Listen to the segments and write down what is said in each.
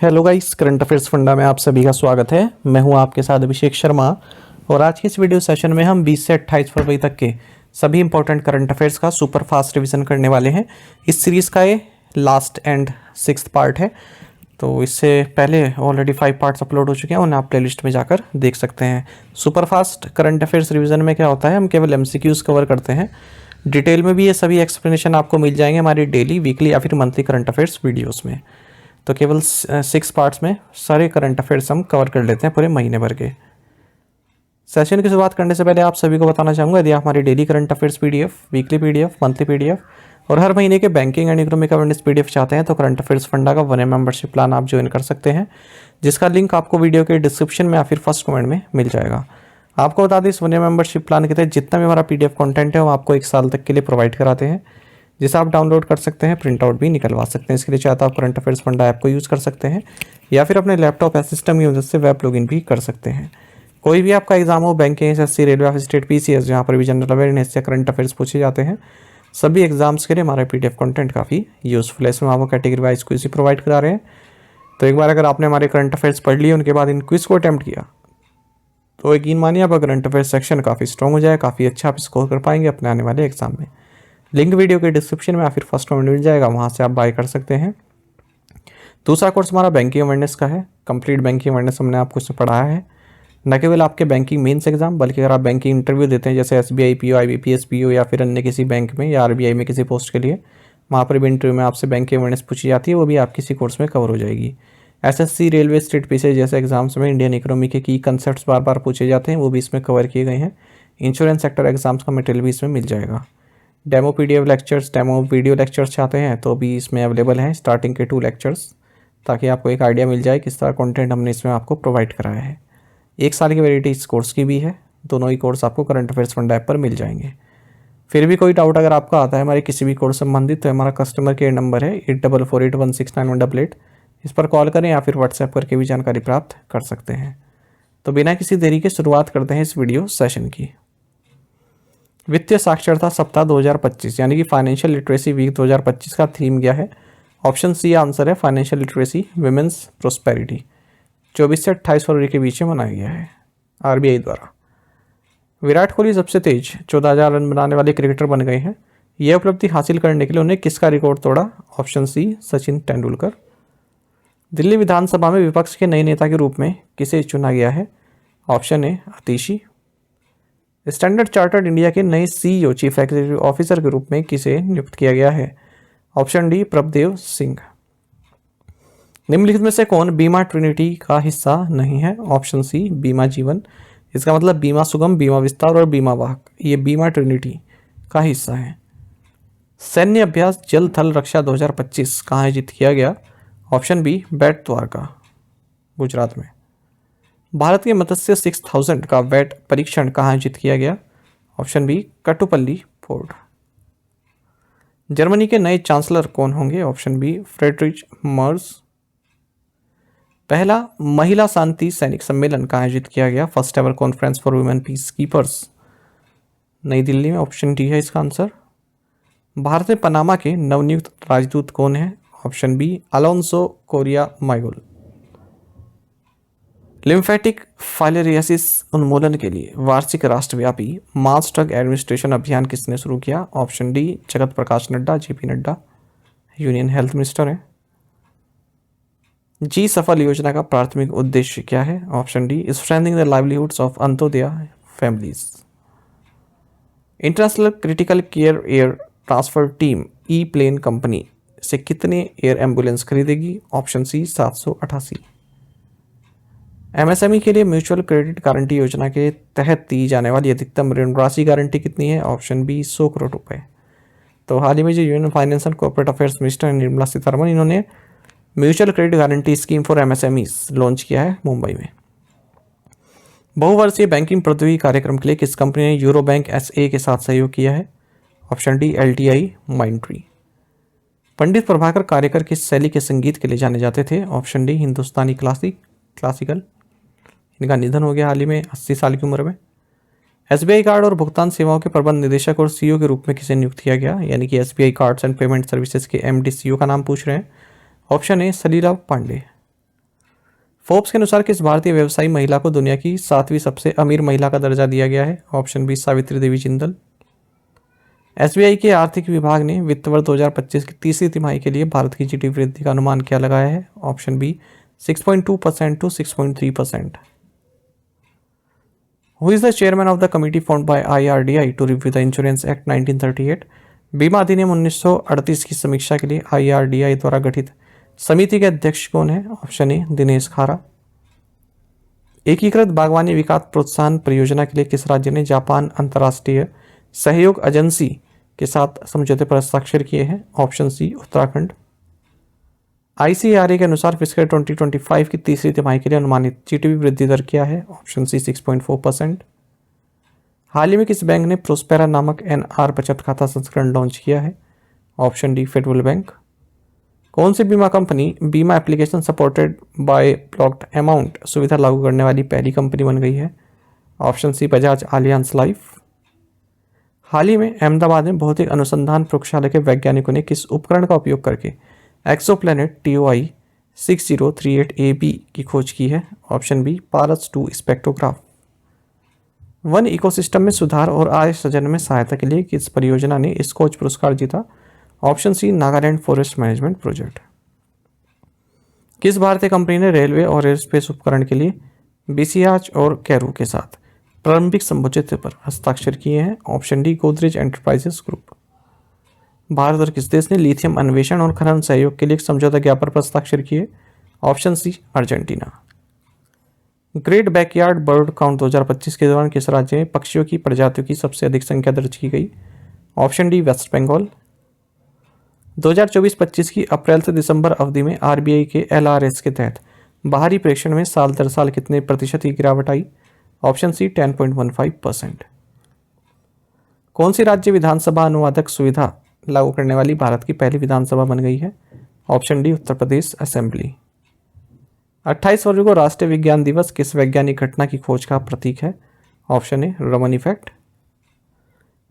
Hello guys, current affairs funda में आप सभी का स्वागत है। मैं हूं आपके साथ अभिषेक शर्मा और आज के इस वीडियो सेशन में हम 20 से 28 फरवरी तक के सभी इंपॉर्टेंट करंट अफेयर्स का सुपर फास्ट रिवीजन करने वाले हैं। इस सीरीज़ का ये लास्ट एंड 6th पार्ट है। तो इससे पहले ऑलरेडी 5 पार्ट्स अपलोड हो चुके हैं, उन्हें आप प्लेलिस्ट में जाकर देख सकते हैं। Super fast current affairs revision में क्या होता है, हम केवल MCQs कवर करते हैं। डिटेल में भी ये सभी एक्सप्लेनेशन आपको मिल जाएंगे हमारी डेली, वीकली या फिर मंथली करंट अफेयर्स वीडियोज़ में। तो केवल 6 पार्ट्स में सारे करंट अफेयर्स हम कवर कर लेते हैं पूरे महीने भर के। सेशन की शुरुआत करने से पहले आप सभी को बताना चाहूँगा, यदि आप हमारी daily current affairs PDF, weekly PDF, monthly PDF और हर महीने के banking and economic awareness PDF चाहते हैं तो करंट अफेयर्स फंडा का 1 मेंबरशिप प्लान आप ज्वाइन कर सकते हैं, जिसका लिंक आपको वीडियो के डिस्क्रिप्शन में या फिर फर्स्ट कमेंट में मिल जाएगा। आपको बता दें, इस 1 मेंबरशिप प्लान के तहत जितना भी हमारा PDF कंटेंट है वो आपको 1 साल तक के लिए प्रोवाइड कराते हैं, जिसे आप डाउनलोड कर सकते हैं, प्रिंट आउट भी निकलवा सकते हैं। इसके लिए चाहते आप करंट अफेयर्स फंडा ऐप को यूज़ कर सकते हैं या फिर अपने लैपटॉप या सिस्टम की मदद से वेब लॉगिन भी कर सकते हैं। कोई भी आपका एग्जाम हो, banking, SSC, railway office, state, PCS, जहाँ पर भी जनरल अवेयरनेस या करंट अफेयर्स पूछे जाते हैं, सभी एग्जाम्स के लिए हमारा PDF कंटेंट काफ़ी यूज़फुल है। इसमें आपको कैटेगरी वाइज क्विज ही प्रोवाइड करा रहे हैं। तो एक बार अगर आपने हमारे करंट अफेयर्स पढ़ लिए, उनके बाद इन क्विज को अटैम्प्ट किया, तो यकीन मानिए आपका करंट अफेयर्स सेक्शन काफ़ी स्ट्रॉन्ग हो जाए, काफ़ी अच्छा आप स्कोर कर पाएंगे अपने आने वाले एग्जाम में। लिंक वीडियो के डिस्क्रिप्शन में या फिर फर्स्ट कमेंट मिल जाएगा, वहाँ से आप बाय कर सकते हैं। दूसरा कोर्स हमारा बैंकिंग अवेयरनेस का है। कंप्लीट बैंकिंग अवेयरनेस हमने आपको इसमें पढ़ाया है, न केवल आपके बैंकिंग मेंस एग्जाम, बल्कि अगर आप बैंकिंग इंटरव्यू देते हैं जैसे SBI PO, IBPS PO या फिर अन्य किसी बैंक में या RBI में किसी पोस्ट के लिए, वहाँ पर भी इंटरव्यू में आपसे बैंकिंग अवेयरनेस पूछी जाती है, वो भी आपके किसी कोर्स में कवर हो जाएगी। SSC, रेलवे, स्टेट, PCS जैसे एग्जाम्स में इंडियन इकोनॉमी के की कंसेप्ट बार बार पूछे जाते हैं, वो भी इसमें कवर किए गए हैं। इंश्योरेंस सेक्टर एग्जाम्स का मटेरियल भी इसमें मिल जाएगा। Demo PDF lectures, demo video lectures चाहते हैं तो भी इसमें अवेलेबल हैं, स्टार्टिंग के 2 लेक्चर्स, ताकि आपको एक आइडिया मिल जाए किस तरह कंटेंट हमने इसमें आपको प्रोवाइड कराया है। 1 साल की वैलिडिटी इस कोर्स की भी है। दोनों ही कोर्स आपको करंट अफेयर्स फंड ऐप पर मिल जाएंगे। फिर भी कोई डाउट अगर आपका आता है हमारे किसी भी कोर्स संबंधित, तो हमारा कस्टमर केयर नंबर है 8448169188। इस पर कॉल करें या फिर व्हाट्सएप करके भी जानकारी प्राप्त कर सकते हैं। तो बिना किसी देरी के शुरुआत करते हैं इस वीडियो सेशन की। वित्तीय साक्षरता सप्ताह 2025 यानी कि फाइनेंशियल लिटरेसी वीक 2025 का थीम क्या है? ऑप्शन सी आंसर है फाइनेंशियल लिटरेसी विमेंस प्रोस्पेरिटी। 24 से 28 फरवरी के बीच में मनाया गया है RBI द्वारा। विराट कोहली सबसे तेज 14,000 रन बनाने वाले क्रिकेटर बन गए हैं। यह उपलब्धि हासिल करने के लिए उन्हें किसका रिकॉर्ड तोड़ा? Option C Sachin Tendulkar. दिल्ली विधानसभा में विपक्ष के नए नेता के रूप में किसे चुना गया है? ऑप्शन ए आतिशी। स्टैंडर्ड चार्टर्ड इंडिया के नए CEO चीफ एग्जीक्यूटिव ऑफिसर के रूप में किसे नियुक्त किया गया है? Option D Prabhdev Singh. निम्नलिखित में से कौन बीमा ट्रिनिटी का हिस्सा नहीं है? ऑप्शन सी बीमा जीवन। इसका मतलब बीमा सुगम, बीमा विस्तार और बीमा वाहक, ये बीमा ट्रिनिटी का हिस्सा है। सैन्य अभ्यास जल थल रक्षा 2025 कहाँ आयोजित किया गया? ऑप्शन बी बेट द्वारका, गुजरात में। भारत के मत्स्य 6000 का वेट परीक्षण कहाँ आयोजित किया गया? Option B Katupalli fort. Germany के नए चांसलर कौन होंगे? Option B Friedrich Merz. पहला महिला शांति सैनिक सम्मेलन कहाँ आयोजित किया गया? First ever conference for women peacekeepers, नई दिल्ली में। ऑप्शन डी है इसका आंसर। भारत में पनामा के नवनियुक्त राजदूत कौन है? Option B Alonso Correa Miguel. Lymphatic filariasis उन्मूलन के लिए वार्षिक राष्ट्रव्यापी मास ड्रग एडमिनिस्ट्रेशन अभियान किसने शुरू किया? Option D Jagat Prakash Nadda, JP Nadda, union health minister है। जी सफल योजना का प्राथमिक उद्देश्य क्या है? Option D strengthening the livelihoods of Antyodaya families. International critical care air transfer team plane company से कितने एयर एम्बुलेंस खरीदेगी? Option C 788। MSME के लिए म्यूचुअल क्रेडिट गारंटी योजना के तहत दी जाने वाली अधिकतम ऋण राशि गारंटी कितनी है? ऑप्शन बी 100 करोड़ रुपए। तो हाल ही में जो union finance and corporate affairs minister Nirmala Sitharaman, इन्होंने mutual credit guarantee scheme for MSMEs launch किया है मुंबई में। बहुवर्षीय बैंकिंग प्रौद्योगिकी कार्यक्रम के लिए किस कंपनी ने यूरो बैंक SA के साथ सहयोग किया है? Option D LTI Mindtree. Pandit Prabhakar Karekar किस शैली के संगीत के लिए जाने जाते थे? Option D Hindustani classical. इनका निधन हो गया हाल ही में 80 साल की उम्र में। SBI कार्ड और भुगतान सेवाओं के प्रबंध निदेशक और CEO के रूप में किसे नियुक्त किया गया? यानी कि SBI cards and payment services के MD CEO का नाम पूछ रहे हैं। ऑप्शन ए सलीला पांडे। फोर्ब्स के अनुसार किस भारतीय व्यवसायी महिला को दुनिया की 7वीं सबसे अमीर महिला का दर्जा दिया गया है? Option B Savitri Devi Jindal. SBI के आर्थिक विभाग ने वित्त वर्ष 2025 की तीसरी तिमाही के लिए भारत की जीडीपी वृद्धि का अनुमान क्या लगाया है? Option B 6.2% to 6.3%। Who is the chairman of the committee formed by IRDI to review the insurance act 1938? बीमा अधिनियम 1938 की समीक्षा के लिए आईआरडीआई द्वारा गठित समिति के अध्यक्ष कौन है? ऑप्शन ए दिनेश खारा। एकीकृत बागवानी विकास प्रोत्साहन परियोजना के लिए किस राज्य ने जापान अंतर्राष्ट्रीय सहयोग एजेंसी के साथ समझौते पर हस्ताक्षर किए हैं? Option C Uttarakhand. आईसीएआरए के अनुसार फिस्कल 2025 की तीसरी तिमाही के लिए अनुमानित जीडीपी वृद्धि दर क्या है? ऑप्शन सी 6.4%। हाल ही में किस बैंक ने प्रोस्पेरा नामक एनआर बचत खाता संस्करण लॉन्च किया है? Option D federal bank. कौन सी बीमा कंपनी बीमा application supported by blocked amount सुविधा लागू करने वाली पहली कंपनी बन गई है? Option C Bajaj Allianz life. हाल ही में अहमदाबाद में भौतिक अनुसंधान प्रयोगशाला के वैज्ञानिकों ने किस उपकरण का उपयोग करके एक्सोप्लैनेट TOI 6038AB की खोज की है? ऑप्शन बी पारस 2 स्पेक्ट्रोग्राफ। वन इकोसिस्टम में सुधार और आय सृजन में सहायता के लिए किस परियोजना ने स्कॉच पुरस्कार जीता? Option C Nagaland forest management project. किस भारतीय कंपनी ने रेलवे और एयरस्पेस उपकरण के लिए बीसीआच और कैरू के साथ प्रारंभिक समझौते पर हस्ताक्षर किए हैं? Option D Godrej enterprises group. Bharat और किस देश ने लिथियम अन्वेषण और खनन सहयोग के लिए एक समझौता ज्ञापन पर हस्ताक्षर किए? Option C Argentina. Great backyard bird count 2025 के दौरान किस राज्य में पक्षियों की प्रजातियों की सबसे अधिक संख्या दर्ज की गई? Option D waste Bengal. 2024-25 की अप्रैल से दिसंबर अवधि में आरबीआई के LRS के तहत बाहरी प्रेषण में साल दर साल कितने प्रतिशत की गिरावट आई? Option C 10.15%। कौन सी राज्य विधानसभा अनुवादक सुविधा लागू करने वाली भारत की पहली विधानसभा बन गई है? Option D Uttar Pradesh assembly. 28 फरवरी को राष्ट्रीय विज्ञान दिवस किस वैज्ञानिक घटना की खोज का प्रतीक है? ऑप्शन ए रमन इफेक्ट।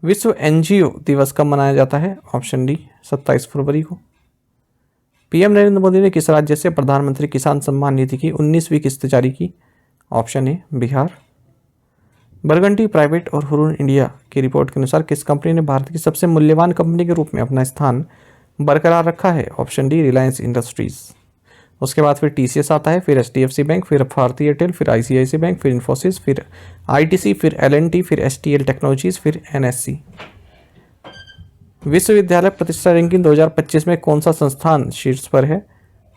विश्व एनजीओ दिवस कब मनाया जाता है? ऑप्शन डी 27 फरवरी को। पीएम नरेंद्र मोदी ने किस राज्य से प्रधानमंत्री किसान सम्मान निधि की 19वीं किस्त जारी की? Option A Bihar. Burgundy private और हुरून इंडिया की रिपोर्ट के अनुसार किस कंपनी ने भारत की सबसे मूल्यवान कंपनी के रूप में अपना स्थान बरकरार रखा है? Option D Reliance industries. उसके बाद फिर TCS आता है, फिर HDFC बैंक, फिर भारती एयरटेल, फिर ICICI बैंक, फिर इन्फोसिस, फिर ITC, फिर L&T, फिर STL टेक्नोलॉजीज, फिर NSC। विश्वविद्यालय प्रतिष्ठा रैंकिंग 2025 में कौन सा संस्थान शीर्ष पर है?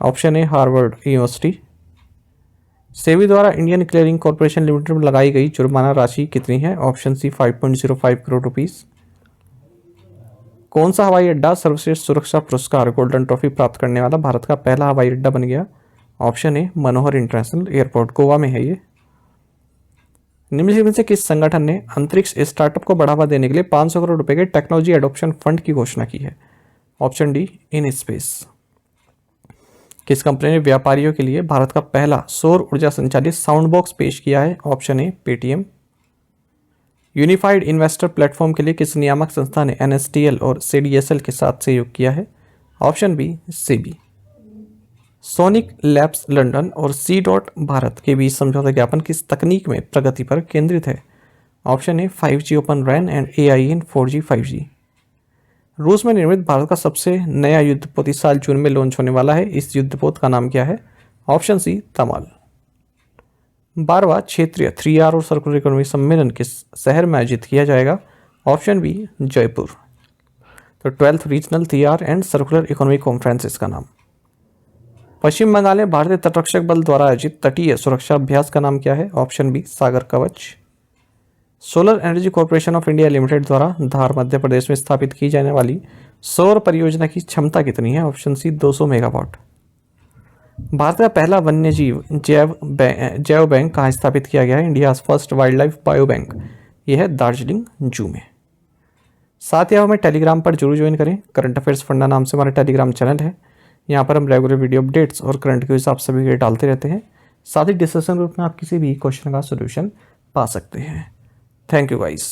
ऑप्शन ए हार्वर्ड यूनिवर्सिटी। सेबी द्वारा इंडियन क्लियरिंग कॉर्पोरेशन लिमिटेड में लगाई गई जुर्माना राशि कितनी है? Option C 5.05 crore rupees. कौन सा हवाई अड्डा सर्वश्रेष्ठ सुरक्षा पुरस्कार गोल्डन ट्रॉफी प्राप्त करने वाला भारत का पहला हवाई अड्डा बन गया? Option A Manohar international airport, Goa में है ये। निम्नलिखित में से किस संगठन ने अंतरिक्ष स्टार्टअप को बढ़ावा देने के लिए 500 करोड़ रुपए के टेक्नोलॉजी एडॉप्शन फंड की घोषणा की है? Option D in space. किस कंपनी ने व्यापारियों के लिए भारत का पहला सौर ऊर्जा संचालित साउंड बॉक्स पेश किया है? ऑप्शन ए पेटीएम। यूनिफाइड इन्वेस्टर प्लेटफॉर्म के लिए किस नियामक संस्था ने NSDL और CDSL के साथ सहयोग किया है? Option B SEBI. Sonic Labs London और C भारत के बीच समझौता ज्ञापन किस तकनीक में प्रगति पर केंद्रित है? Option A 5G open RAN and AI in 4G 5G। रूस में निर्मित भारत का सबसे नया युद्धपोत इस साल जून में लॉन्च होने वाला है। इस युद्धपोत का नाम क्या है? ऑप्शन सी तमाल। 12वां क्षेत्रीय 3R और सर्कुलर इकोनॉमी सम्मेलन किस शहर में आयोजित किया जाएगा? Option B Jaipur. तो 12th regional 3R and circular economy conference का नाम। पश्चिम बंगाल में भारतीय तटरक्षक बल द्वारा आयोजित तटीय सुरक्षा अभ्यास का नाम क्या है? ऑप्शन बी सागर कवच। Solar energy corporation of India limited द्वारा धार मध्य प्रदेश में स्थापित की जाने वाली सौर परियोजना की क्षमता कितनी है? ऑप्शन सी 200 मेगावाट। भारत का पहला वन्यजीव जैव बैंक कहाँ स्थापित किया गया है? India first wild life bio bank, यह है दार्जिलिंग जू में। साथ ही हमें टेलीग्राम पर जरूर ज्वाइन करें। करंट अफेयर्स फंडा नाम से हमारा टेलीग्राम चैनल है। यहाँ पर हम रेगुलर वीडियो अपडेट्स और करंट क्विज आप सभी के डालते रहते हैं। साथ ही डिस्कशन ग्रुप में आप किसी भी क्वेश्चन का सोल्यूशन पा सकते हैं। Thank you guys.